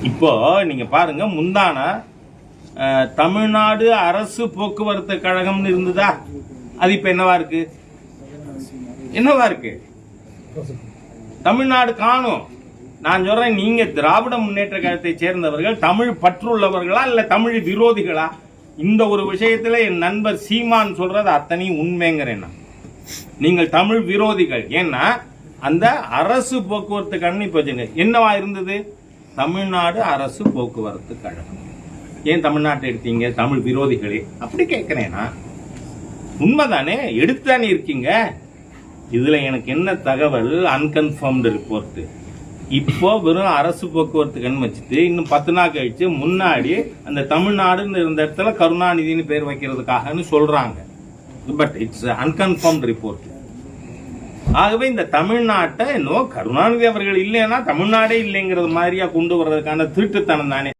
இப்போ நீங்க பாருங்க, முந்தான தமிழ்நாடு அரசு போக்குவரத்து கழகம்னு இருந்ததா, அது இப்ப என்னவா இருக்கு? தமிழ்நாடு காணும். நான் சொல்றேன், நீங்க திராவிட முன்னேற்ற கழகத்தை சேர்ந்தவர்கள் தமிழ் பற்றுள்ளவர்களா இல்ல தமிழ் விரோதிகளா? இந்த ஒரு விஷயத்துல என் நண்பர் சீமான் சொல்றது அத்தனையும் உண்மைங்கிறேன். நீங்கள் தமிழ் விரோதிகள். ஏன்னா அந்த அரசு போக்குவரத்து கழகம் இப்ப என்னவா இருந்தது? தமிழ்நாடு அரசு போக்குவரத்து கழகம். ஏன் தமிழ்நாட்டை எடுத்தீங்க? தமிழ் விரோதிகளே அப்படி கேட்கிறேன்னா உண்மைதானே, எடுத்தானே இருக்கீங்க. இதுல எனக்கு என்ன தகவல்? Unconfirmed report. இப்போ வெறும் அரசு போக்குவரத்து கண் வச்சுட்டு இன்னும் 10 நாள் கழிச்சு முன்னாடி அந்த தமிழ்நாடுன்னு இருந்த இடத்துல கருணாநிதினு பேர் வைக்கிறதுக்காகன்னு சொல்றாங்க. But it's unconfirmed report. ஆகவே இந்த தமிழ்நாட்டை இன்னும் கருணாநிதி அவர்கள் இல்லைன்னா தமிழ்நாடே இல்லைங்கிறது மாதிரியா கொண்டு வர்றதுக்கான திருட்டுத்தனம் தானே.